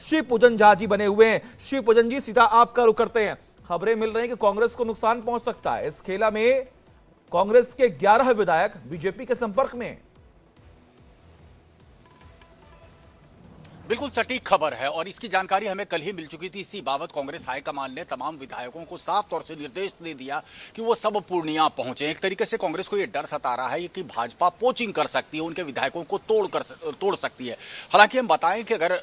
शिवपूजन झा जी बने हुए हैं। शिवपूजन जी, सीधा आपका रुख करते हैं। खबरें मिल रही हैं कि कांग्रेस को नुकसान पहुंच सकता है। इस खेला में कांग्रेस के 11 विधायक बीजेपी के संपर्क में। बिल्कुल सटीक खबर है और इसकी जानकारी हमें कल ही मिल चुकी थी। इसी बाबत कांग्रेस हाईकमान ने तमाम विधायकों को साफ तौर से निर्देश दे दिया कि वो सब पूर्णिया पहुंचे। एक तरीके से कांग्रेस को ये डर सता रहा है कि भाजपा पोचिंग कर सकती है, उनके विधायकों को तोड़ सकती है। हालांकि हम बताएं कि अगर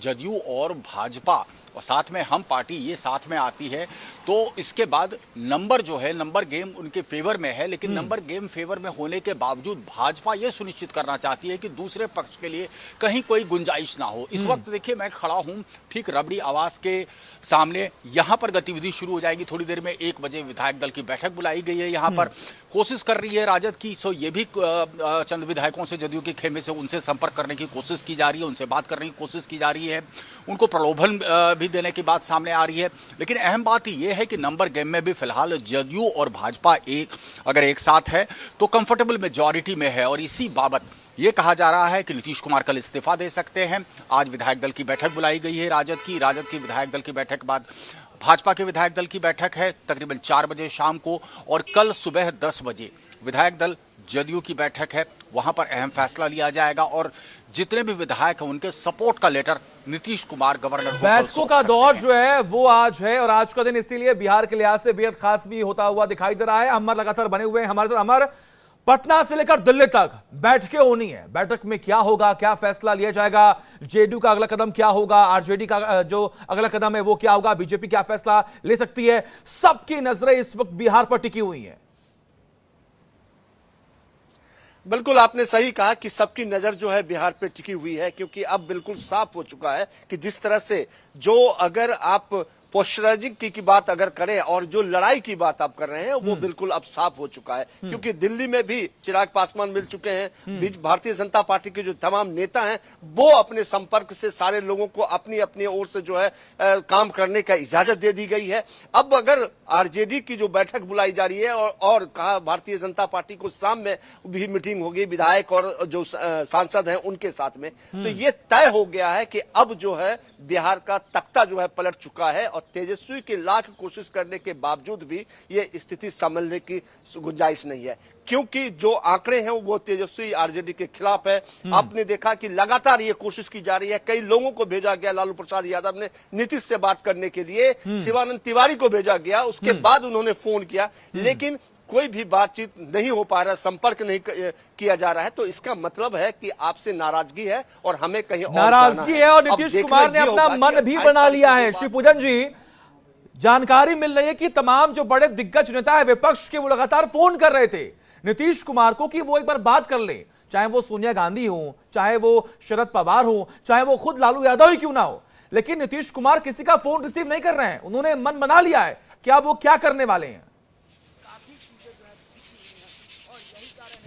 जदयू और भाजपा और साथ में हम पार्टी ये साथ में आती है तो इसके बाद नंबर जो है, नंबर गेम उनके फेवर में है। लेकिन नंबर गेम फेवर में होने के बावजूद भाजपा ये सुनिश्चित करना चाहती है कि दूसरे पक्ष के लिए कहीं कोई गुंजाइश ना हो। इस वक्त देखिए मैं खड़ा हूं ठीक रबड़ी आवास के सामने। यहां पर गतिविधि शुरू हो जाएगी थोड़ी देर में। 1 बजे विधायक दल की बैठक बुलाई गई है। यहां पर कोशिश कर रही है राजद की, सो ये भी चंद विधायकों से जदयू के खेमे से उनसे संपर्क करने की कोशिश की जा रही है, उनसे बात करने की कोशिश की जा रही है, उनको प्रलोभन भी देने की बात सामने आ रही है। लेकिन अहम बात यह है कि नंबर गेम में भी फिलहाल जदयू और भाजपा अगर एक साथ है तो कंफर्टेबल मेजॉरिटी में है। और इसी बाबत यह कहा जा रहा है कि नीतीश कुमार कल इस्तीफा दे सकते हैं। आज विधायक दल की बैठक बुलाई गई है राजद की विधायक दल की बैठक के बाद भाजपा के विधायक दल की बैठक है तकरीबन 4 बजे शाम को। और कल सुबह 10 बजे विधायक दल जदयू की बैठक है, वहां पर अहम फैसला लिया जाएगा और जितने भी विधायक हैं उनके सपोर्ट का लेटर नीतीश कुमार गवर्नर को बैठकों का दौर जो है वो आज है और आज का दिन इसीलिए बिहार के लिहाज से बेहद खास भी होता हुआ दिखाई दे रहा है। अमर लगातार बने हुए हैं हमारे साथ। अमर, पटना से लेकर दिल्ली तक बैठकें होनी है। बैठक में क्या होगा, क्या फैसला लिया जाएगा, जेडीयू का अगला कदम क्या होगा, आरजेडी का जो अगला कदम है वो क्या होगा, बीजेपी क्या फैसला ले सकती है, सबकी नजरें इस वक्त बिहार पर टिकी हुई हैं। बिल्कुल आपने सही कहा कि सबकी नजर जो है बिहार पे टिकी हुई है, क्योंकि अब बिल्कुल साफ हो चुका है कि जिस तरह से जो अगर आप पोस्चराइजिंग की बात अगर करें और जो लड़ाई की बात आप कर रहे हैं वो बिल्कुल अब साफ हो चुका है। क्योंकि दिल्ली में भी चिराग पासवान मिल चुके हैं। भारतीय जनता पार्टी के जो तमाम नेता हैं वो अपने संपर्क से सारे लोगों को अपनी अपनी ओर से जो है काम करने का इजाजत दे दी गई है। अब अगर आरजेडी की जो बैठक बुलाई जा रही है और कहा भारतीय जनता पार्टी को शाम में भी मीटिंग होगी विधायक और जो सांसद हैं उनके साथ में, तो ये तय हो गया है कि अब जो है बिहार का तख्ता जो है पलट चुका है और तेजस्वी की लाख कोशिश करने के बावजूद भी ये स्थिति संभलने की गुंजाइश नहीं है। क्योंकि जो आंकड़े हैं वो तेजस्वी आरजेडी के खिलाफ है। आपने देखा कि लगातार ये कोशिश की जा रही है। कई लोगों को भेजा गया, लालू प्रसाद यादव ने नीतीश से बात करने के लिए, शिवानंद तिवारी को भेजा गया, उसके बाद उन्होंने फोन किया, लेकिन कोई भी बातचीत नहीं हो पा रहा, संपर्क नहीं किया जा रहा है। तो इसका मतलब है कि आपसे नाराजगी है और हमें कहीं और नाराजगी है और नीतीश कुमार ने अपना मन भी बना लिया है। शिवपूजन जी, जानकारी मिल रही है कि तमाम जो बड़े दिग्गज नेता है विपक्ष के वो लगातार फोन कर रहे थे नीतीश कुमार को कि वो एक बार बात कर ले, चाहे वो सोनिया गांधी हो, चाहे वो शरद पवार हो, चाहे वो खुद लालू यादव ही क्यों ना हो। लेकिन नीतीश कुमार किसी का फोन रिसीव नहीं कर रहे हैं। उन्होंने मन बना लिया है कि अब वो क्या करने वाले हैं।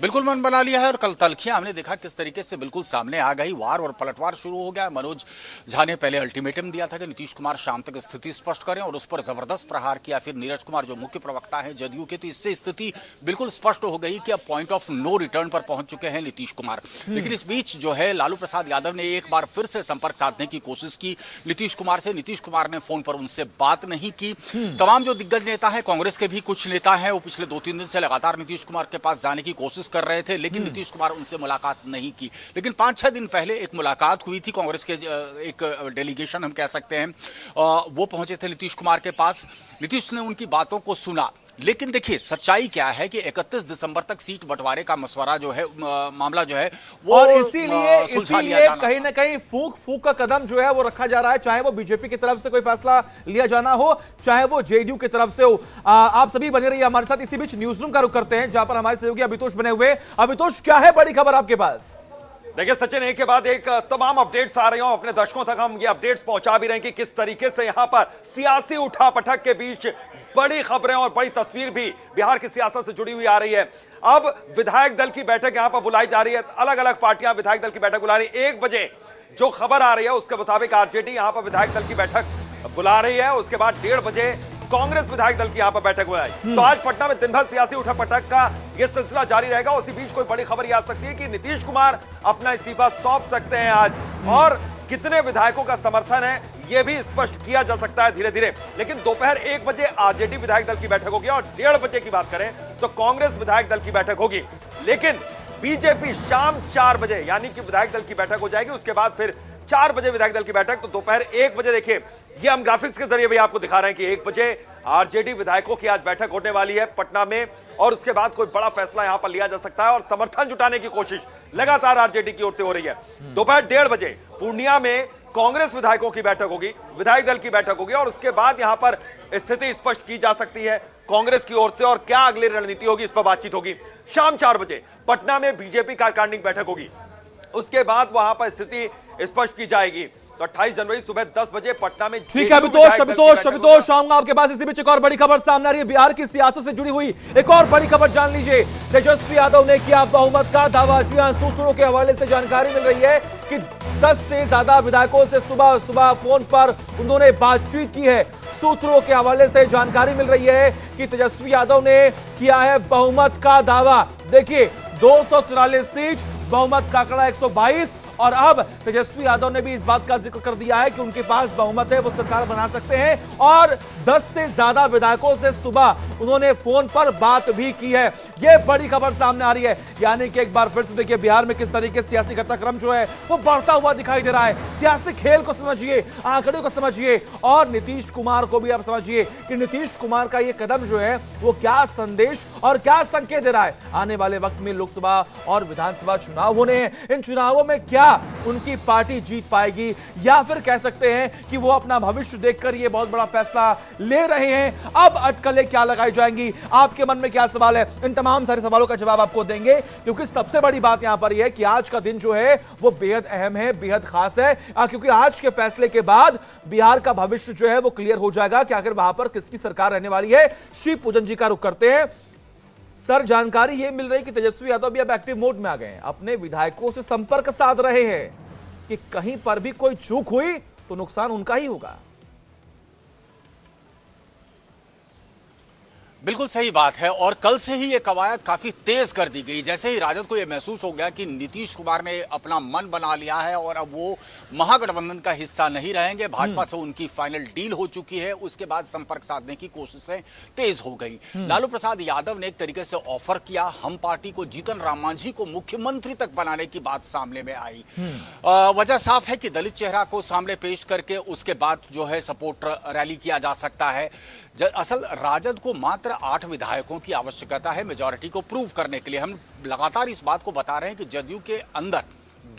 बिल्कुल मन बना लिया है और कल तलखियां हमने देखा किस तरीके से बिल्कुल सामने आ गई। वार और पलटवार शुरू हो गया। मनोज झा ने पहले अल्टीमेटम दिया था कि नीतीश कुमार शाम तक स्थिति स्पष्ट करें और उस पर जबरदस्त प्रहार किया। फिर नीरज कुमार जो मुख्य प्रवक्ता है जदयू के, तो इससे स्थिति बिल्कुल स्पष्ट हो गई कि अब पॉइंट ऑफ नो रिटर्न पर पहुंच चुके हैं नीतीश कुमार। लेकिन इस बीच जो है लालू प्रसाद यादव ने एक बार फिर से संपर्क साधने की कोशिश की नीतीश कुमार से। नीतीश कुमार ने फोन पर उनसे बात नहीं की। तमाम जो दिग्गज नेता है, कांग्रेस के भी कुछ नेता हैं, वो पिछले 2-3 दिन से लगातार नीतीश कुमार के पास जाने की कोशिश कर रहे थे, लेकिन नीतीश कुमार उनसे मुलाकात नहीं की। लेकिन 5-6 दिन पहले एक मुलाकात हुई थी। कांग्रेस के एक डेलीगेशन हम कह सकते हैं, वो पहुंचे थे नीतीश कुमार के पास। नीतीश ने उनकी बातों को सुना। लेकिन देखिए सच्चाई क्या है कि 31 दिसंबर तक सीट बंटवारे का मसवरा जो है, मामला जो है वो, और इसीलिए कहीं ना कहीं फूक का कदम जो है वो रखा जा रहा है, चाहे वो बीजेपी की तरफ से कोई फैसला लिया जाना हो, चाहे वो जेडीयू की तरफ से हो। आप सभी बने रहिए हमारे साथ। इसी बीच न्यूज रूम का रुख करते हैं जहां पर हमारे सहयोगी अभितोष बने हुए। अभितोष, क्या है बड़ी खबर आपके पास? देखिए सचिन, एक के बाद एक तमाम अपडेट्स आ रही हूं अपने दर्शकों तक। हम ये अपडेट्स पहुंचा भी रहे हैं कि किस तरीके से यहां पर सियासी उठापटक के बीच बड़ी खबरें और बड़ी तस्वीर भी बिहार की सियासत से जुड़ी हुई आ रही है। अब विधायक दल की बैठक यहां पर बुलाई जा रही है। अलग अलग पार्टियां विधायक दल की बैठक बुला रही है। 1 बजे जो खबर आ रही है उसके मुताबिक आरजेडी यहां पर विधायक दल की बैठक बुला रही है। उसके बाद 1:30 बजे कांग्रेस विधायक दल की यहां पर बैठक बुलाई। तो आज पटना में दिन भर सियासी उठापटक का यह सिलसिला जारी रहेगा। उसी बीच कोई बड़ी खबर यह आ सकती है कि नीतीश कुमार अपना इस्तीफा सौंप सकते हैं आज। और कितने विधायकों का समर्थन है यह भी स्पष्ट किया जा सकता है धीरे धीरे। लेकिन दोपहर 1 बजे आरजेडी विधायक दल की बैठक होगी और 1:30 बजे की बात करें तो कांग्रेस विधायक दल की बैठक होगी। लेकिन बीजेपी शाम 4 बजे यानी कि विधायक दल की बैठक हो जाएगी, उसके बाद फिर 4 बजे विधायक दल की बैठक। तो दोपहर 1 बजे देखिए, ये हम ग्राफिक्स के जरिए भी आपको दिखा रहे हैं कि 1 बजे आरजेडी विधायकों की आज बैठक होने वाली है पटना में, और उसके बाद कोई बड़ा फैसला यहां पर लिया जा सकता है और समर्थन जुटाने की कोशिश लगातार आरजेडी की ओर से हो रही है। दोपहर 1:30 बजे पूर्णिया में कांग्रेस विधायकों की बैठक होगी, विधायक दल की बैठक होगी, और उसके बाद यहां पर स्थिति स्पष्ट की जा सकती है कांग्रेस की ओर से और क्या अगली रणनीति होगी इस पर बातचीत होगी। शाम 4 बजे पटना में बीजेपी कार्यकारिणी की बैठक होगी, उसके बाद वहां पर स्थिति स्पष्ट की जाएगी। तो 28 जनवरी सुबह 10 बजे पटना में ठीक है अभितोष आऊंगा आपके पास। इसी बीच एक और बड़ी खबर सामने आ रही है, बिहार की सियासत से जुड़ी हुई एक और बड़ी खबर जान लीजिए। तेजस्वी यादव ने किया बहुमत का दावा। जी हां, सूत्रों के हवाले से जानकारी मिल रही है कि 10 से ज्यादा विधायकों से सुबह सुबह फोन पर उन्होंने बातचीत की है। सूत्रों के हवाले से जानकारी मिल रही है कि तेजस्वी यादव ने किया है बहुमत का दावा। देखिए 243 सीट, बहुमत का आंकड़ा 122, और अब तेजस्वी यादव ने भी इस बात का जिक्र कर दिया है कि उनके पास बहुमत है, वो सरकार बना सकते हैं। और 10 से ज्यादा विधायकों से सुबह उन्होंने फोन पर बात भी की है। यह बड़ी खबर सामने आ रही है, यानी कि एक बार फिर से देखिए बिहार में किस तरीके से सियासी घटनाक्रम जो है वो बढ़ता हुआ दिखाई दे रहा है। सियासी खेल को समझिए, आंकड़े को समझिए, और नीतीश कुमार को भी आप समझिए कि नीतीश कुमार का यह कदम जो है वो क्या संदेश और क्या संकेत दे रहा है। आने वाले वक्त में लोकसभा और विधानसभा चुनाव होने हैं, इन चुनावों में क्या उनकी पार्टी जीत पाएगी, या फिर कह सकते हैं कि वो अपना भविष्य देखकर ये बहुत बड़ा फैसला ले रहे हैं। अब अटकलें क्या लगाई जाएंगी, आपके मन में क्या सवाल है, इन तमाम सारे सवालों का जवाब आपको देंगे, क्योंकि सबसे बड़ी बात यहां पर यह है कि आज का दिन जो है वो बेहद अहम है, बेहद खास है, क्योंकि आज के फैसले के बाद बिहार का भविष्य जो है वो क्लियर हो जाएगा कि आखिर वहां पर किसकी सरकार रहने वाली है। श्री पूजन जी का रुख करते हैं। सर, जानकारी यह मिल रही है कि तेजस्वी यादव भी अब एक्टिव मोड में आ गए हैं, अपने विधायकों से संपर्क साध रहे हैं कि कहीं पर भी कोई चूक हुई तो नुकसान उनका ही होगा। बिल्कुल सही बात है, और कल से ही ये कवायद काफी तेज कर दी गई। जैसे ही राजद को ये महसूस हो गया कि नीतीश कुमार ने अपना मन बना लिया है और अब वो महागठबंधन का हिस्सा नहीं रहेंगे, भाजपा से उनकी फाइनल डील हो चुकी है, उसके बाद संपर्क साधने की कोशिशें तेज हो गई। लालू प्रसाद यादव ने एक तरीके से ऑफर किया, हम पार्टी को जीतन राम मांझी को मुख्यमंत्री तक बनाने की बात सामने में आई। वजह साफ है कि दलित चेहरा को सामने पेश करके उसके बाद जो है सपोर्ट रैली किया जा सकता है। असल राजद को मात्र 8 विधायकों की आवश्यकता है मेजॉरिटी को प्रूव करने के लिए। हम लगातार इस बात को बता रहे हैं कि जदयू के अंदर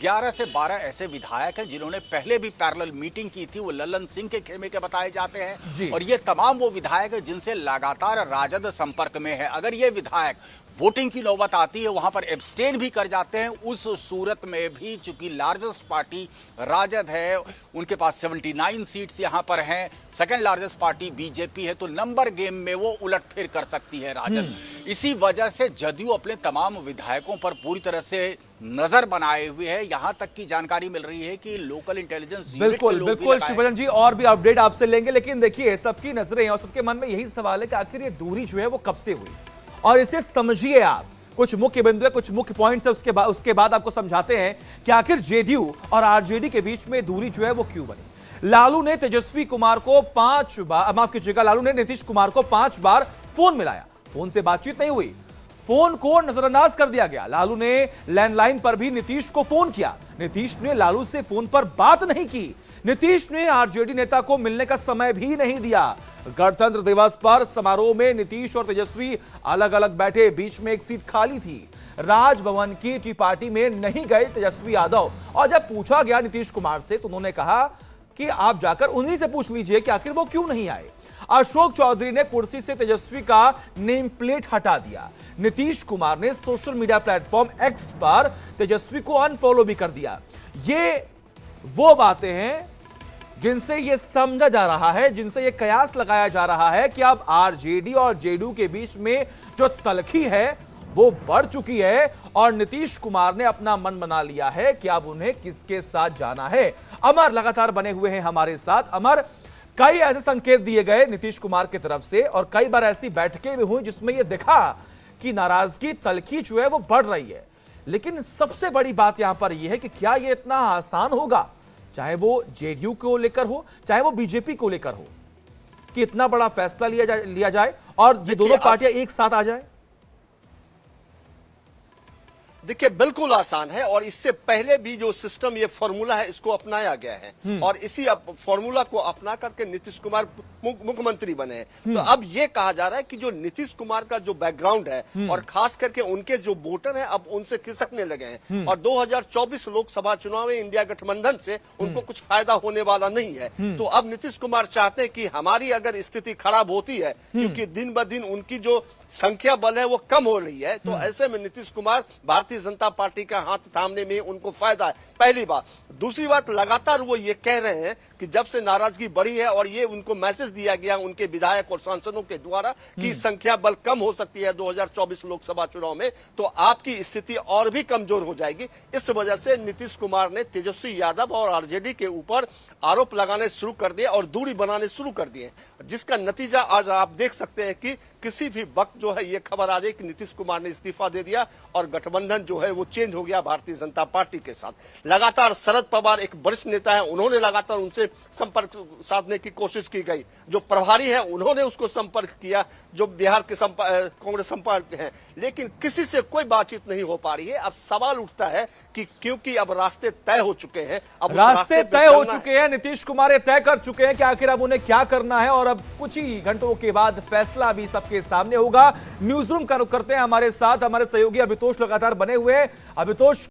11 से 12 ऐसे विधायक हैं जिन्होंने पहले भी पैरेलल मीटिंग की थी, वो लल्लन सिंह के खेमे के बताए जाते हैं, और ये तमाम वो विधायक हैं जिनसे लगातार राजद संपर्क में है। अगर ये विधायक वोटिंग की नौबत आती है वहां पर एब्सटेन भी कर जाते हैं, उस सूरत में भी चूंकि लार्जेस्ट पार्टी राजद है, उनके पास 79 सीट्स यहां पर हैं, सेकंड लार्जेस्ट पार्टी बीजेपी है, तो नंबर गेम में वो उलटफेर कर सकती है राजद। इसी वजह से जदयू अपने तमाम विधायकों पर पूरी तरह से नजर बनाए हुए है। यहां तक की जानकारी मिल रही है कि लोकल इंटेलिजेंस बिल्कुल शिवरंजन जी, और भी अपडेट आपसे लेंगे, लेकिन देखिए सबकी नजरें और सबके मन में यही सवाल है कि आखिर ये दूरी जो है वो कब से हुई, और इसे समझिए आप। कुछ मुख्य बिंदु है, कुछ मुख्य पॉइंट्स है, उसके बाद आपको समझाते हैं कि आखिर जेडीयू और आरजेडी के बीच में दूरी जो है वो क्यों बनी। लालू ने तेजस्वी कुमार को 5 बार, माफ कीजिएगा, लालू ने नीतीश कुमार को 5 बार फोन मिलाया, फोन से बातचीत नहीं हुई, फोन को नजरअंदाज कर दिया गया। लालू ने लैंडलाइन पर भी नीतीश को फोन किया, नीतीश ने लालू से फोन पर बात नहीं की, नीतीश ने आरजेडी नेता को मिलने का समय भी नहीं दिया। गणतंत्र दिवस पर समारोह में नीतीश और तेजस्वी अलग अलग बैठे, बीच में एक सीट खाली थी। राजभवन की टी पार्टी में नहीं गए तेजस्वी यादव, और जब पूछा गया नीतीश कुमार से तो उन्होंने कहा कि आप जाकर उन्हीं से पूछ लीजिए कि आखिर वो क्यों नहीं आए। अशोक चौधरी ने कुर्सी से तेजस्वी का नेम प्लेट हटा दिया। नीतीश कुमार ने सोशल मीडिया प्लेटफॉर्म एक्स पर तेजस्वी को अनफॉलो भी कर दिया। ये वो बातें हैं जिनसे ये समझा जा रहा है, जिनसे ये कयास लगाया जा रहा है कि अब आरजेडी और जेडीयू के बीच में जो तलखी है वो बढ़ चुकी है, और नीतीश कुमार ने अपना मन बना लिया है कि अब उन्हें किसके साथ जाना है। अमर लगातार बने हुए हैं हमारे साथ। अमर, कई ऐसे संकेत दिए गए नीतीश कुमार की तरफ से, और कई बार ऐसी बैठकें भी हुई जिसमें यह दिखा कि नाराजगी, तलखी जो है वो बढ़ रही है, लेकिन सबसे बड़ी बात यहां पर यह है कि क्या यह इतना आसान होगा चाहे वो जेडीयू को लेकर हो, चाहे वो बीजेपी को लेकर हो, कि इतना बड़ा फैसला लिया जाए और ये दोनों पार्टियां एक साथ आ जाए? देखिए बिल्कुल आसान है, और इससे पहले भी जो सिस्टम, ये फॉर्मूला है, इसको अपनाया गया है और इसी फॉर्मूला को अपना करके नीतीश कुमार मुख्यमंत्री बने हैं। तो अब ये कहा जा रहा है कि जो नीतीश कुमार का जो बैकग्राउंड है और खास करके उनके जो वोटर हैं अब उनसे खिसकने लगे हैं और 2024 लोकसभा चुनाव में इंडिया गठबंधन से उनको कुछ फायदा होने वाला नहीं है। तो अब नीतीश कुमार चाहते हैं कि हमारी अगर स्थिति खराब होती है, क्योंकि दिन ब दिन उनकी जो संख्या बल है वो कम हो रही है, तो ऐसे में नीतीश कुमार भारतीय जनता पार्टी का हाथ थामने में उनको फायदा है, पहली बात। दूसरी बात, लगातार वो ये कह रहे हैं कि जब से नाराजगी बढ़ी है और ये उनको मैसेज दिया गया उनके विधायक और सांसदों के द्वारा कि संख्या बल कम हो सकती है 2024 लोकसभा चुनाव में, तो आपकी स्थिति और भी कमजोर हो जाएगी। इस वजह से नीतीश कुमार ने तेजस्वी यादव और आरजेडी के ऊपर आरोप लगाने शुरू कर दिए और दूरी बनाने शुरू कर दिए, जिसका नतीजा आज आप देख सकते हैं कि किसी भी वक्त जो है ये खबर आ जाए कि नीतीश कुमार ने इस्तीफा दे दिया और गठबंधन जो है वो चेंज हो गया भारतीय जनता पार्टी के साथ। लगातार शरद पवार एक वरिष्ठ नेता है, उन्होंने लगातार उनसे संपर्क साधने की कोशिश की गई, जो प्रभारी है उन्होंने उसको संपर्क किया, जो बिहार के कांग्रेस संपर्क है, लेकिन किसी से कोई बातचीत नहीं हो पा रही है। अब सवाल उठता है कि क्योंकि अब रास्ते तय हो चुके हैं, अब रास्ते तय हो चुके हैं, नीतीश कुमार तय कर चुके हैं कि आखिर अब उन्हें क्या करना है और अब कुछ ही घंटों के बाद फैसला भी सबके सामने होगा। न्यूज रूम का रुख करते हैं, हमारे साथ हमारे सहयोगी अभितोष लगातार बने हुए हैं। अभितोष,